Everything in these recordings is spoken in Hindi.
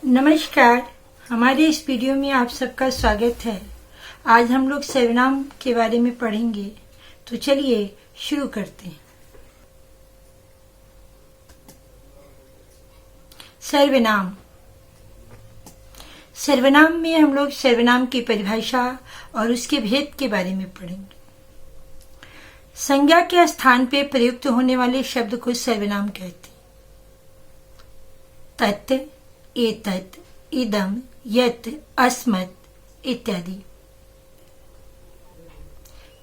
नमस्कार। हमारे इस वीडियो में आप सबका स्वागत है। आज हम लोग सर्वनाम के बारे में पढ़ेंगे, तो चलिए शुरू करते हैं। सर्वनाम। सर्वनाम में हम लोग सर्वनाम की परिभाषा और उसके भेद के बारे में पढ़ेंगे। संज्ञा के स्थान पे प्रयुक्त होने वाले शब्द को सर्वनाम कहते हैं। तत्, एतत्, इदम, यत्, अस्मत् इत्यादि।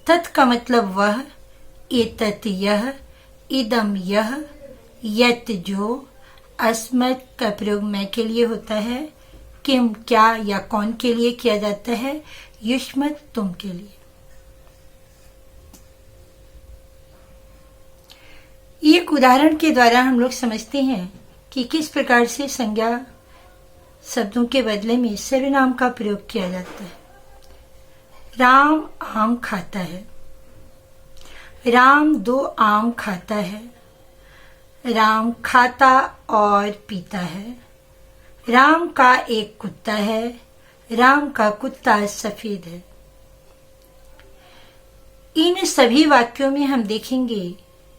तत् का मतलब वह, एतत् यह, इदम यह, यत् जो, अस्मत् का प्रयोग मैं के लिए होता है, किम क्या या कौन के लिए किया जाता है, युष्मत् तुम के लिए। एक उदाहरण के द्वारा हम लोग समझते हैं कि किस प्रकार से संज्ञा शब्दों के बदले में सर्वनाम का प्रयोग किया जाता है। राम आम खाता है। राम 2 आम खाता है। राम खाता और पीता है। राम का एक कुत्ता है। राम का कुत्ता सफेद है। इन सभी वाक्यों में हम देखेंगे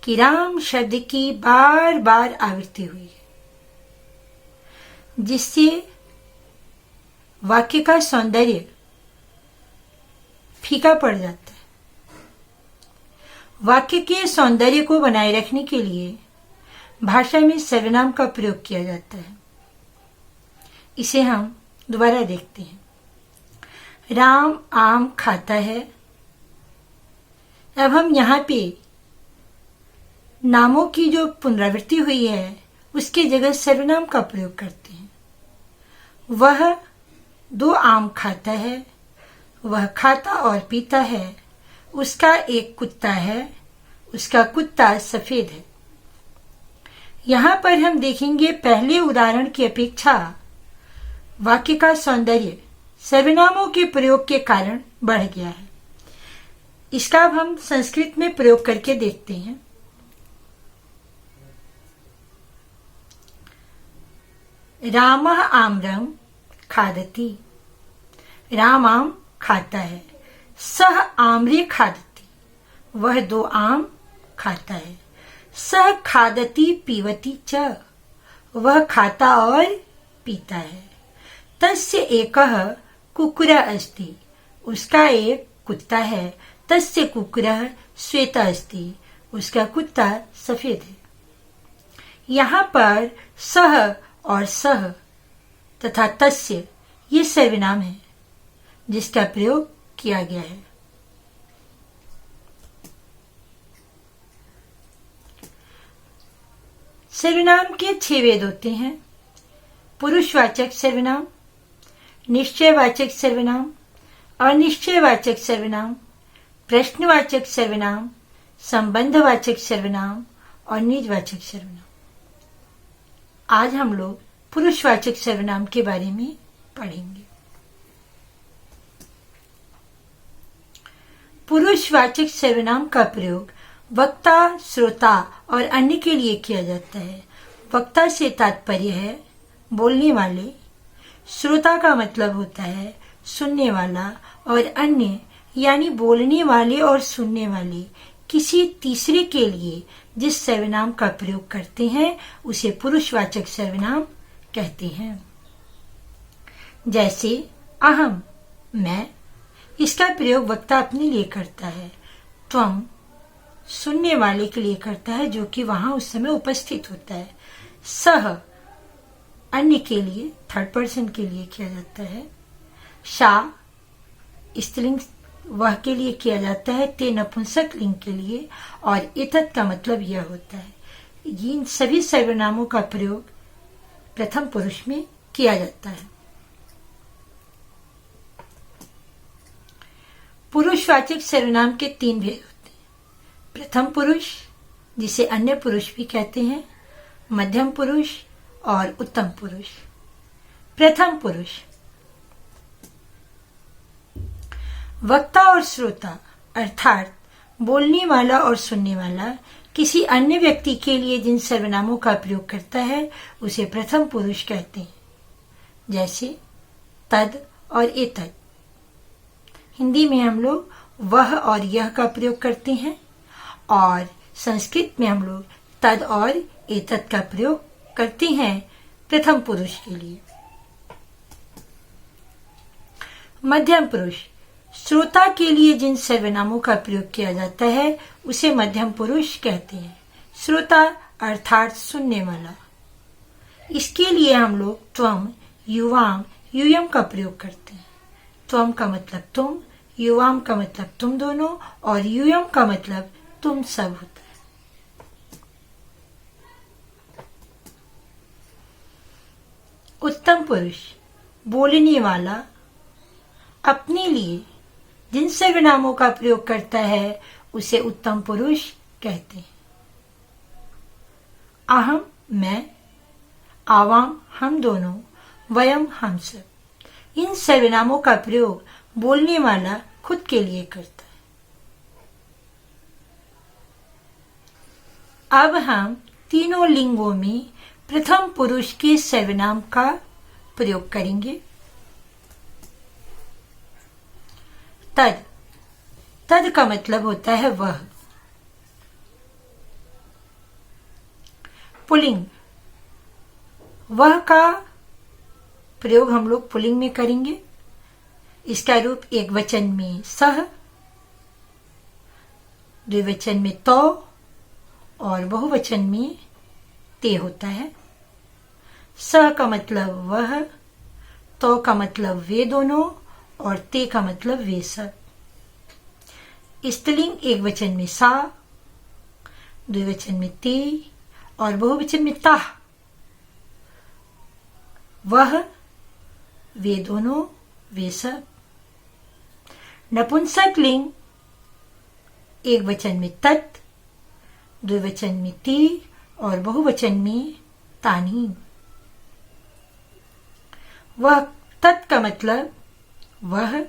कि राम शब्द की बार बार आवृत्ति हुई है, जिससे वाक्य का सौंदर्य फीका पड़ जाता है। वाक्य के सौंदर्य को बनाए रखने के लिए भाषा में सर्वनाम का प्रयोग किया जाता है। इसे हम दोबारा देखते हैं। राम आम खाता है। अब हम यहाँ पे नामों की जो पुनरावृत्ति हुई है उसके जगह सर्वनाम का प्रयोग करते हैं। वह 2 आम खाता है। वह खाता और पीता है। उसका एक कुत्ता है। उसका कुत्ता सफेद है। यहाँ पर हम देखेंगे पहले उदाहरण की अपेक्षा वाक्य का सौंदर्य सर्वनामों के प्रयोग के कारण बढ़ गया है। इसका अब हम संस्कृत में प्रयोग करके देखते हैं। रामः आम्रं खादति। राम आम खाता है। सह आम्रे खादति। वह 2 आम खाता है। सह खादति पीवति च। वह खाता और पीता है। तस्य एकः कुक्कुरः अस्ति। उसका एक कुत्ता है। तस्य कुक्कुरः श्वेतः अस्ति। उसका कुत्ता सफेद है। यहाँ पर सह और सह तथा तस्य ये सर्वनाम है जिसका प्रयोग किया गया है। सर्वनाम के 6 भेद होते हैं। पुरुषवाचक सर्वनाम, निश्चयवाचक सर्वनाम, अनिश्चयवाचक सर्वनाम, प्रश्नवाचक सर्वनाम, संबंधवाचक सर्वनाम और निजवाचक सर्वनाम। आज हम लोग पुरुषवाचक सर्वनाम के बारे में पढ़ेंगे। पुरुषवाचक सर्वनाम का प्रयोग वक्ता, श्रोता और अन्य के लिए किया जाता है। वक्ता से तात्पर्य है बोलने वाले। श्रोता का मतलब होता है सुनने वाला, और अन्य यानी बोलने वाले और सुनने वाले किसी तीसरे के लिए जिस सर्वनाम का प्रयोग करते हैं उसे पुरुषवाचक सर्वनाम कहते हैं। जैसे अहम, मैं, इसका प्रयोग वक्ता अपने लिए करता है। त्वम सुनने वाले के लिए करता है जो कि वहां उस समय उपस्थित होता है। सह अन्य के लिए, थर्ड पर्सन के लिए किया जाता है। शा स्त्रीलिंग वह के लिए किया जाता है। ते नपुंसक लिंग के लिए। और इतत का मतलब यह होता है। इन सभी सर्वनामों का प्रयोग प्रथम पुरुष में किया जाता है। पुरुषवाचक सर्वनाम के 3 भेद होते हैं। प्रथम पुरुष, जिसे अन्य पुरुष भी कहते हैं, मध्यम पुरुष और उत्तम पुरुष। प्रथम पुरुष वक्ता और श्रोता अर्थात बोलने वाला और सुनने वाला किसी अन्य व्यक्ति के लिए जिन सर्वनामों का प्रयोग करता है उसे प्रथम पुरुष कहते हैं। जैसे तद और एतद। हिंदी में हम लोग वह और यह का प्रयोग करते हैं और संस्कृत में हम लोग तद और एतद का प्रयोग करते हैं प्रथम पुरुष के लिए। मध्यम पुरुष, श्रोता के लिए जिन सर्वनामों का प्रयोग किया जाता है उसे मध्यम पुरुष कहते हैं। श्रोता अर्थात सुनने वाला। इसके लिए हम लोग त्वम, युवाम, यूयम का प्रयोग करते हैं। त्वम का मतलब तुम, युवाम का मतलब तुम दोनों और यूयम का मतलब तुम सब होता है। उत्तम पुरुष, बोलने वाला, अपने लिए जिन सर्वनामों का प्रयोग करता है उसे उत्तम पुरुष कहते हैं। अहम, मैं, आवाम, हम दोनों, वयम, हम सब। इन सर्वनामों का प्रयोग बोलने वाला खुद के लिए करता है। अब हम तीनों लिंगों में प्रथम पुरुष के सर्वनाम का प्रयोग करेंगे। तद, तद का मतलब होता है वह। पुल्लिंग, वह का प्रयोग हम लोग पुल्लिंग में करेंगे। इसका रूप एक वचन में सह, द्विवचन में तो और बहुवचन में ते होता है। सह का मतलब वह, तो का मतलब वे दोनों और ते का मतलब वे सब। स्त्रीलिंग एक वचन में सा, द्विवचन में ते और बहुवचन में ताह। वह, वे दोनों, वे सब। नपुंसक लिंग एक वचन में तत्, द्विवचन में ती और बहुवचन में तानी। वह, तत् का मतलब वह,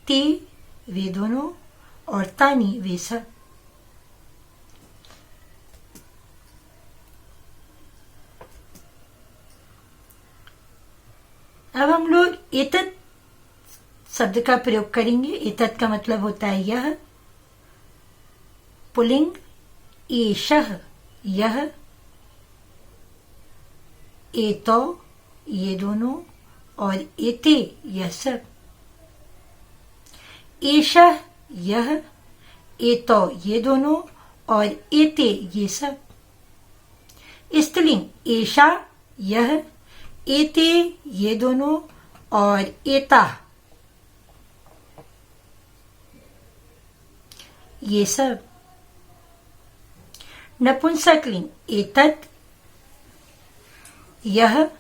ते वे दोनों और तानी वे सब। अब हम लोग एतत् शब्द का प्रयोग करेंगे। एतत् का मतलब होता है यह। पुल्लिंग एषः, यह। एतौ, ये दोनों और एते, यह सब। एषः, यह। एतौ, ये दोनों और एते, ये सब। स्त्रीलिंग एषा, यह। एते, ये दोनों और एता, ये सब। नपुंसकलिंग एतत्, यह।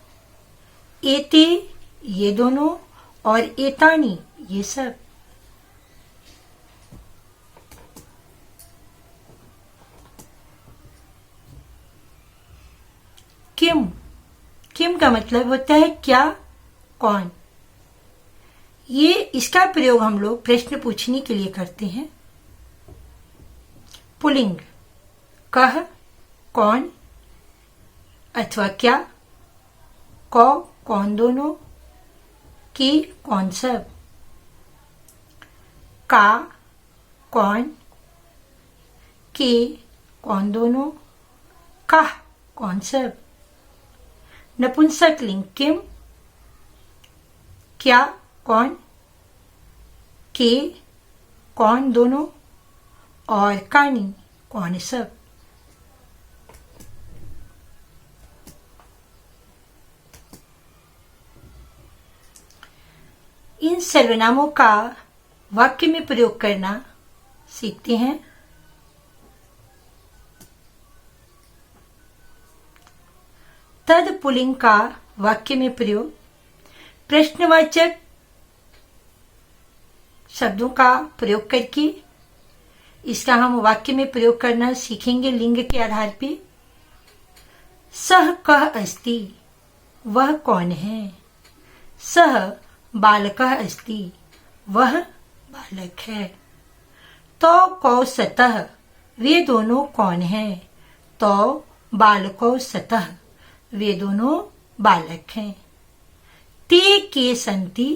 एते, ये दोनों और एतानी, ये सब। किम, किम का मतलब होता है क्या, कौन। ये इसका प्रयोग हम लोग प्रश्न पूछने के लिए करते हैं। पुल्लिंग कह, कौन अथवा क्या। कौ, कौन दोनों। की, कौन सब। का, कौन। के, कौन दोनों। काह, कौन सब। नपुंसकलिंग किम, क्या, कौन। के, कौन दोनों और कानी, कौन सब। इन सर्वनामों का वाक्य में प्रयोग करना सीखते हैं। तद पुल्लिंग का वाक्य में प्रयोग प्रश्नवाचक शब्दों का प्रयोग करके इसका हम वाक्य में प्रयोग करना सीखेंगे लिंग के आधार पे। सह कः अस्ति, वह कौन है। सह बालकः अस्ति, वह बालक है। तो कौ सतः, वे दोनों कौन है। तो बालकौ सतः, वे दोनों बालक हैं। ते के संति,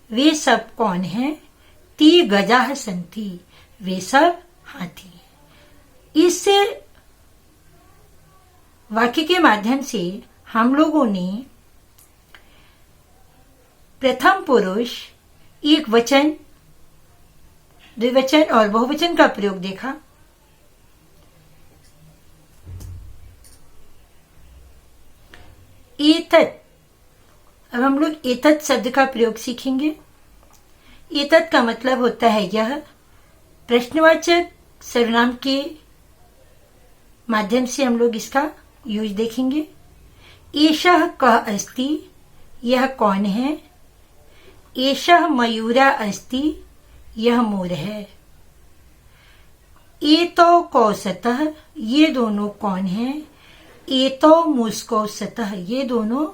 वे सब कौन हैं? ते गजाः संति, वे सब हाथी हैं। इस वाक्य के माध्यम से हम लोगों ने प्रथम पुरुष एक वचन, द्विवचन और बहुवचन का प्रयोग देखा। एतत्, अब हम लोग एतत् शब्द का प्रयोग सीखेंगे। एतत् का मतलब होता है यह। प्रश्नवाचक सर्वनाम के माध्यम से हम लोग इसका यूज देखेंगे। एषः कः अस्ति, यह कौन है? एषः मयूरः अस्ति, यह मोर है। एतौ कौ स्तः, ये दोनों कौन हैं? एतौ मूषकौ स्तः, ये दोनों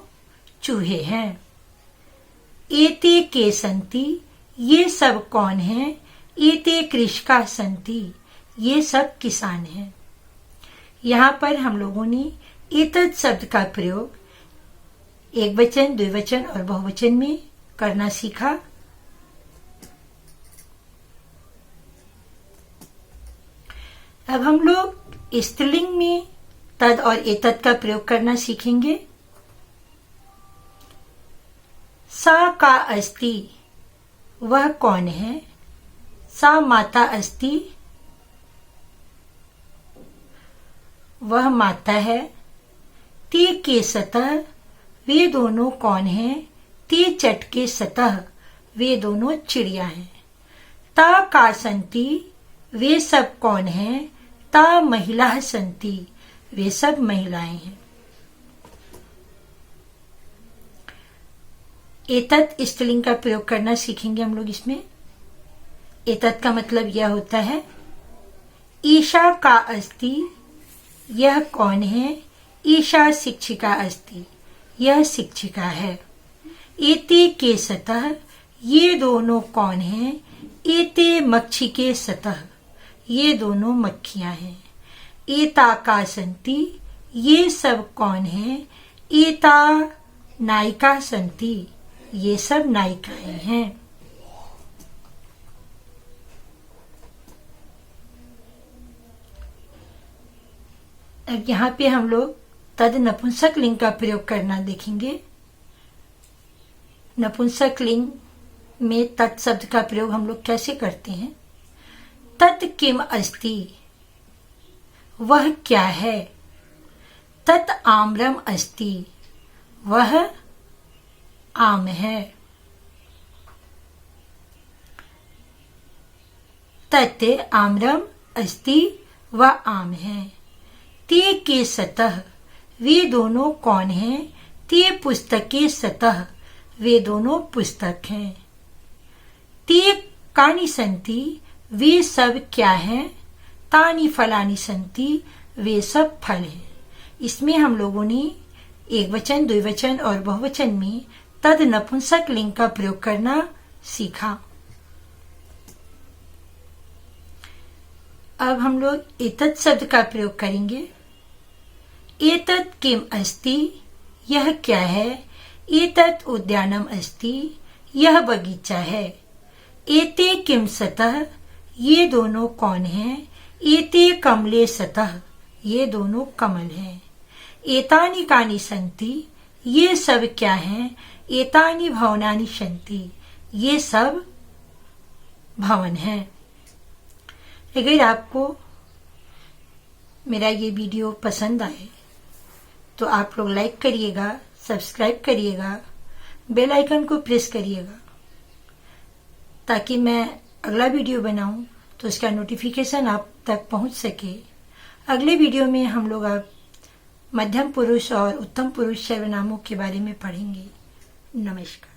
चूहे हैं। एते के सन्ति, ये सब कौन हैं? एते कृषकाः सन्ति, ये सब किसान हैं। यहाँ पर हम लोगों ने एतत् शब्द का प्रयोग एक वचन, द्विवचन और बहुवचन में करना सीखा। अब हम लोग स्त्रीलिंग में तद और एतत् का प्रयोग करना सीखेंगे। सा का अस्ति, वह कौन है? सा माता अस्ति, वह माता है। ते के सतः, वे दोनों कौन हैं? ते चट के सतः, वे दोनों चिड़िया हैं। ता का संति, वे सब कौन हैं? ता महिलाः संति, वे सब महिलाएं हैं। एतत् स्त्रीलिंग का प्रयोग करना सीखेंगे हम लोग इसमें। एतत् का मतलब यह होता है। ईशा का अस्ति, यह कौन है? ईशा शिक्षिका अस्ति, यह शिक्षिका है। एते के सतः, ये दोनों कौन हैं? एते मक्षी के सतः, ये दोनों मक्खियां हैं। एता का संति, ये सब कौन हैं? एता नायिका संति, ये सब नायिकाएं हैं। अब यहाँ पे हम लोग तद नपुंसक लिंग का प्रयोग करना देखेंगे। नपुंसक लिंग में तत् शब्द का प्रयोग हम लोग कैसे करते हैं? तत् किम अस्ति, वह क्या है? तत् आम्रम अस्ति, वह आम है। तत् आम्रम अस्ति, वह आम है। ते के सतः, वे दोनों कौन हैं? ते पुस्तके सतः, वे दोनों पुस्तक हैं। ते कानि सन्ति, वे सब क्या हैं? तानि फलानि सन्ति, वे सब फल हैं। इसमें हम लोगों ने एक वचन, द्विवचन और बहुवचन में तद नपुंसक लिंग का प्रयोग करना सीखा। अब हम लोग एतत् शब्द का प्रयोग करेंगे। एतत् किम अस्ति, यह क्या है? एतत् उद्यानम अस्ति, यह बगीचा है। एते किम सतः, ये दोनों कौन हैं? एते कमले सतः, ये दोनों कमल हैं। एतानि कानि सन्ति, ये सब क्या हैं? एतानि भवनानि सन्ति, ये सब भवन हैं। अगर आपको मेरा ये वीडियो पसंद आए तो आप लोग लाइक करिएगा, सब्सक्राइब करिएगा, बेल आइकन को प्रेस करिएगा ताकि मैं अगला वीडियो बनाऊं तो उसका नोटिफिकेशन आप तक पहुंच सके। अगले वीडियो में हम लोग आप मध्यम पुरुष और उत्तम पुरुष सर्वनामों के बारे में पढ़ेंगे। नमस्कार।